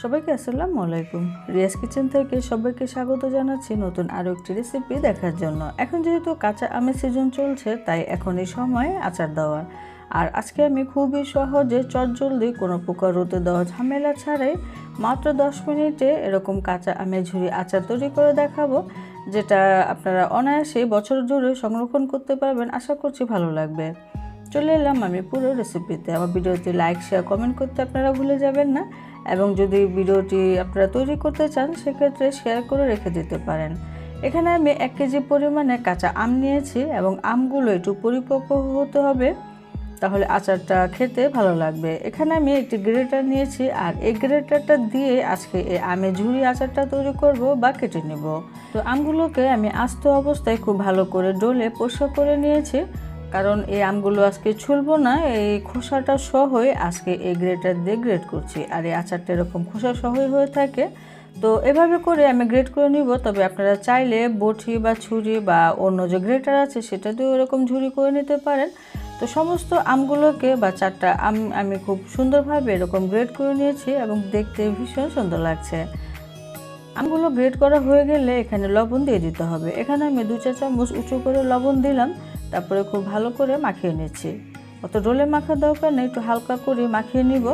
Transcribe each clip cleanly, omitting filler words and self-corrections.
সবাইকে আসসালামু আলাইকুম। রিয়াজ কিচেন থেকে সবাইকে স্বাগত জানাচ্ছি নতুন আরও একটি রেসিপি দেখার জন্য। এখন যেহেতু কাঁচা আমের সিজন চলছে, তাই এখন এই সময় আচার দেওয়ার। আর আজকে আমি খুবই সহজে চটজলদি কোনো প্রকার রোদে দেওয়া ঝামেলা ছাড়াই মাত্র 10 মিনিটে এরকম কাঁচা আমের ঝুরি আচার তৈরি করে দেখাবো, যেটা আপনারা অনায়াসে বছর জুড়ে সংরক্ষণ করতে পারবেন। আশা করছি ভালো লাগবে। চলে এলাম আমি পুরো রেসিপিতে। আমার ভিডিওতে লাইক, শেয়ার, কমেন্ট করতে আপনারা ভুলে যাবেন না, এবং যদি ভিডিওটি আপনারা তৈরি করতে চান সেক্ষেত্রে শেয়ার করে রেখে দিতে পারেন। এখানে আমি 1 কেজি পরিমাণে কাঁচা আম নিয়েছি, এবং আমগুলো একটু পরিপক্ক হতে হবে, তাহলে আচারটা খেতে ভালো লাগবে। এখানে আমি একটি গ্রেটার নিয়েছি, আর এই গ্রেটারটা দিয়ে আজকে এই আমের ঝুরি আচারটা তৈরি করব বা কেটে নেব। তো আমগুলোকে আমি আস্ত অবস্থায় খুব ভালো করে ডলে পরিষ্কার করে নিয়েছি, কারণ এই আমগুলো আজকে ছুলবো না, এই খোসাটা সহই আজকে এই গ্রেটার দিয়ে গ্রেট করছি। আর এই আচারটা এরকম খোসা সহই হয়ে থাকে, তো এভাবে করে আমি গ্রেট করে নিব। তবে আপনারা চাইলে বটি বা ছুরি বা অন্য যে গ্রেটার আছে সেটা দিয়েও এরকম ঝুরি করে নিতে পারেন। তো সমস্ত আমগুলোকে বা 4টা আম আমি খুব সুন্দরভাবে এরকম গ্রেট করে নিয়েছি, এবং দেখতে ভীষণ সুন্দর লাগছে। আমগুলো গ্রেট করা হয়ে গেলে এখানে লবণ দিয়ে দিতে হবে। এখানে আমি 2 চা চামচ উঁচু করে লবণ দিলাম, তারপরে খুব ভালো করে মাখিয়ে নিচ্ছি। অত ডোলে মাখার দরকার নেই, একটু হালকা করে মাখিয়ে নিব।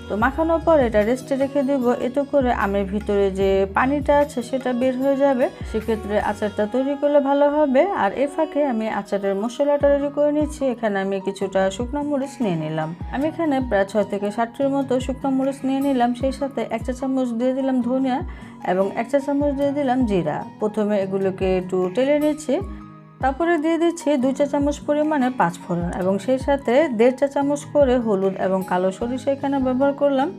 তো মাখানোর পর এটা রেস্টে রেখে দিব, এতে করে আমের ভিতরে যে পানিটা আছে সেটা বের হয়ে যাবে, সেক্ষেত্রে আচারটা তৈরি করলে ভালো হবে। আর এ ফাঁকে আমি আচারের মশলাটা রেডি করে নিচ্ছি। এখানে আমি কিছুটা শুকনো মরিচ নিয়ে নিলাম। আমি এখানে প্রায় 6 থেকে 7টির মতো শুকনো মরিচ নিয়ে নিলাম। সেই সাথে 1 চা চামচ দিয়ে দিলাম ধনিয়া, এবং 1 চা চামচ দিয়ে দিলাম জিরা। প্রথমে এগুলোকে একটু টেলে নিচ্ছি, তারপরে দিয়ে দিচ্ছি 2 চা চামচ পরিমাণে 5 ফোড়ন, এবং সেই সাথে 1.5 চা চামচ করে হলুদ এবং কালো সরিষা এখানে ব্যবহার করলাম।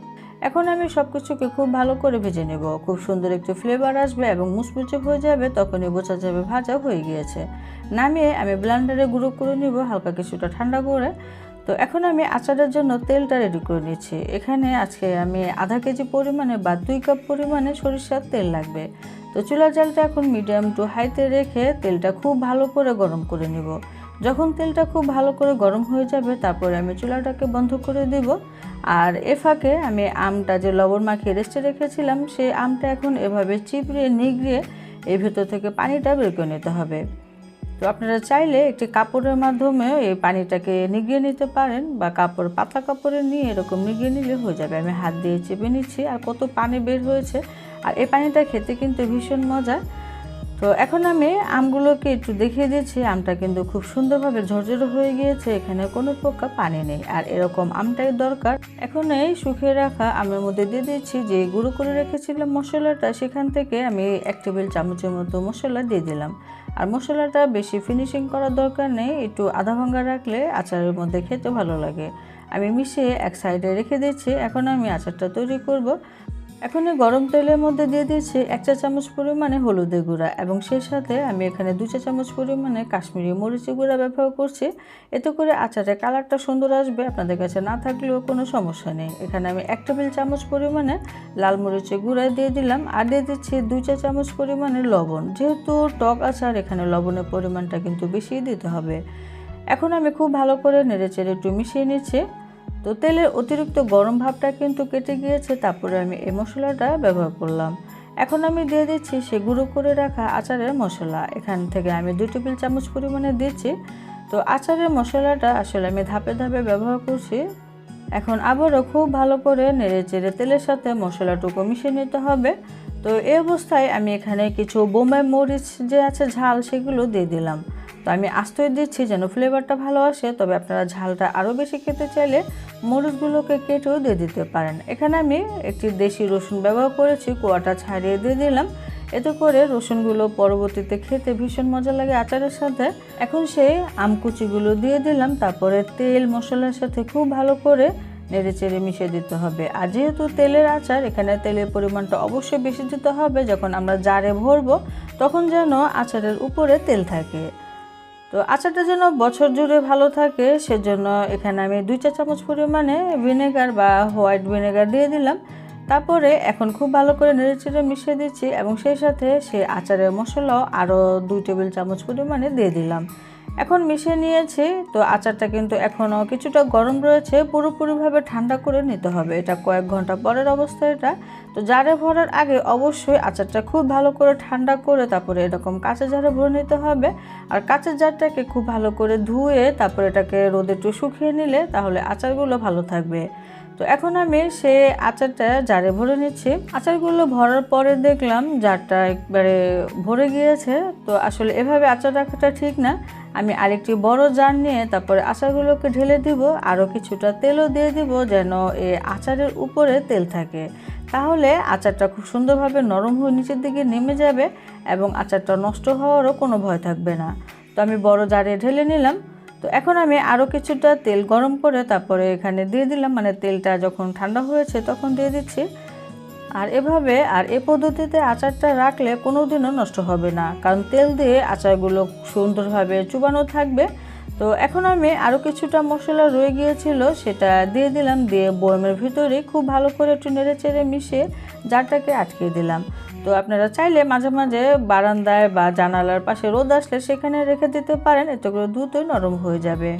এখন আমি সব কিছুকে খুব ভালো করে ভেজে নেব। খুব সুন্দর একটি ফ্লেভার আসবে এবং মুচমুচে হয়ে যাবে, তখনই বোঝা যাবে ভাজা হয়ে গিয়েছে। নামিয়ে আমি ব্লেন্ডারে গুঁড়ো করে নিব হালকা কিছুটা ঠান্ডা করে। তো এখন আমি আচারের জন্য তেলটা রেডি করে নিচ্ছি। এখানে আজকে আমি আধা কেজি পরিমাণে বা 2 কাপ পরিমাণে সরিষার তেল লাগবে। তো চুলার জালটা এখন মিডিয়াম টু হাইতে রেখে তেলটা খুব ভালো করে গরম করে নিব। যখন তেলটা খুব ভালো করে গরম হয়ে যাবে, তারপরে আমি চুলাটাকে বন্ধ করে দিব। আর এ ফাঁকে আমি আমটা যে লবণ মাখিয়ে রেস্টে রেখেছিলাম, সেই আমটা এখন এভাবে চিপড়িয়ে নিগড়িয়ে এর ভেতর থেকে পানিটা বের করে নিতে হবে। তো আপনারা চাইলে একটি কাপড়ের মাধ্যমে এই পানিটাকে নিগিয়ে নিতে পারেন, বা পাতলা কাপড়ে নিয়ে এরকম নিগিয়ে নিলে হয়ে যাবে। আমি হাত দিয়ে চেপে নিচ্ছি, আর কত পানি বের হয়েছে। আর এই পানিটা খেতে কিন্তু ভীষণ মজা। তো এখন আমি আমগুলোকে একটু দেখিয়ে দিচ্ছি, আমটা কিন্তু খুব সুন্দরভাবে ঝরঝরে হয়ে গিয়েছে, এখানে কোনো প্রকার পানি নেই। আর এরকম আমটাই দরকার। এখন এই শুকিয়ে রাখা আমের মধ্যে দিয়ে দিচ্ছি যে গুঁড়ো করে রেখেছিলাম মশলাটা, সেখান থেকে আমি 1 টেবিল চামচের মতো মশলা দিয়ে দিলাম। আর মশলাটা বেশি ফিনিশিং করার দরকার নেই, একটু আধা ভাঙা রাখলে আচারের মধ্যে খেতে ভালো লাগে। আমি মিশিয়ে এক সাইডে রেখে দিচ্ছি। এখন আমি আচারটা তৈরি করব। এখন এই গরম তেলের মধ্যে দিয়ে দিচ্ছি 1 চা চামচ পরিমাণে হলুদের গুঁড়া, এবং সেই সাথে আমি এখানে 2 চা চামচ পরিমাণে কাশ্মীরি মরিচের গুঁড়া ব্যবহার করছি। এতে করে আচারের কালারটা সুন্দর আসবে। আপনাদের কাছে না থাকলেও কোনো সমস্যা নেই। এখানে আমি 1 টেবিল চামচ পরিমাণে লাল মরিচের গুঁড়া দিয়ে দিলাম, আর দিয়ে দিচ্ছি 2 চা চামচ পরিমাণে লবণ। যেহেতু টক আচার, এখানে লবণের পরিমাণটা কিন্তু বেশি দিতে হবে। এখন আমি খুব ভালো করে নেড়েচেড়ে একটু মিশিয়ে নিচ্ছি। তো তেলের অতিরিক্ত গরম ভাবটা কিন্তু কেটে গিয়েছে, তারপরে আমি এই মশলাটা ব্যবহার করলাম। এখন আমি দিয়ে দিচ্ছি সে গুঁড়ো করে রাখা আচারের মশলা। এখান থেকে আমি 2 টেবিল চামচ পরিমাণে দিচ্ছি। তো আচারের মশলাটা আসলে আমি ধাপে ধাপে ব্যবহার করছি। এখন আবারও খুব ভালো করে নেড়েচেড়ে তেলের সাথে মশলাটুকু মিশিয়ে নিতে হবে। তো এই অবস্থায় আমি এখানে কিছু বোম্বাই মরিচ যে আছে ঝাল, সেগুলো দিয়ে দিলাম। তো আমি আস্তই দিচ্ছি যেন ফ্লেভারটা ভালো আসে, তবে আপনারা ঝালটা আরও বেশি খেতে চাইলে মরিচগুলোকে কেটেও দিয়ে দিতে পারেন। এখানে আমি একটি দেশি রসুন ব্যবহার করেছি, কোয়াটা ছাড়িয়ে দিয়ে দিলাম। এতে করে রসুনগুলো পরবর্তীতে খেতে ভীষণ মজা লাগে আচারের সাথে। এখন সেই আমকুচিগুলো দিয়ে দিলাম, তারপরে তেল মশলার সাথে খুব ভালো করে নেড়েচেড়ে মিশিয়ে দিতে হবে। আর যেহেতু তেলের আচার, এখানে তেলের পরিমাণটা অবশ্যই বেশি দিতে হবে। যখন আমরা জারে ভরবো, তখন যেন আচারের উপরে তেল থাকে। তো আচারটা যেন বছর জুড়ে ভালো থাকে, সেজন্য এখানে আমি 2 চা চামচ পরিমাণে ভিনেগার বা হোয়াইট ভিনেগার দিয়ে দিলাম। তারপরে এখন খুব ভালো করে নেড়েচেড়ে মিশিয়ে দিচ্ছি, এবং সেই সাথে সে আচারের মশলাও আরও 2 টেবিল চামচ পরিমাণে দিয়ে দিলাম। এখন মিশিয়ে নিয়েছি। তো আচারটা কিন্তু এখনও কিছুটা গরম রয়েছে, পুরোপুরিভাবে ঠান্ডা করে নিতে হবে। এটা কয়েক ঘন্টা পরের অবস্থা এটা। তো জারে ভরার আগে অবশ্যই আচারটা খুব ভালো করে ঠান্ডা করে তারপরে এরকম কাঁচের জারে ভরে নিতে হবে। আর কাঁচের জারটাকে খুব ভালো করে ধুয়ে তারপরে এটাকে রোদে একটু শুকিয়ে নিলে তাহলে আচারগুলো ভালো থাকবে। তো এখন আমি সে আচারটা জারে ভরে নিচ্ছি। আচারগুলো ভরার পরে দেখলাম জারটা একবারে ভরে গিয়েছে। তো আসলে এভাবে আচার রাখাটা ঠিক না। আমি আরেকটি বড় জার নিয়ে তারপরে আচারগুলোকে ঢেলে দিব, আরও কিছুটা তেলও দিয়ে দিব যেন এই আচারের উপরে তেল থাকে। তাহলে আচারটা খুব সুন্দরভাবে নরম হয়ে নিচের দিকে নেমে যাবে এবং আচারটা নষ্ট হওয়ারও কোনো ভয় থাকবে না। তো আমি বড় জারে ঢেলে নিলাম। তো এখন আমি আরও কিছুটা তেল গরম করে তারপরে এখানে দিয়ে দিলাম, মানে তেলটা যখন ঠান্ডা হয়েছে তখন দিয়ে দিচ্ছি। আর এভাবে এই পদ্ধতিতে আচারটা রাখলে কোনো দিনও নষ্ট হবে না, কারণ তেল দিয়ে আচারগুলো সুন্দরভাবে চুবানো থাকবে। তো এখন আমি আরও কিছুটা মশলা রয়ে গিয়েছিল সেটা দিয়ে দিলাম, দিয়ে বয়মের ভিতরে খুব ভালো করে একটু নেড়ে চেড়ে মিশিয়ে জারটাকে আটকে দিলাম। তো আপনারা চাইলে মাঝে মাঝে বারান্দায় বা জানালার পাশে রোদ আসলে সেখানে রেখে দিতে পারেন, এতে করে দ্রুতই নরম হয়ে যাবে।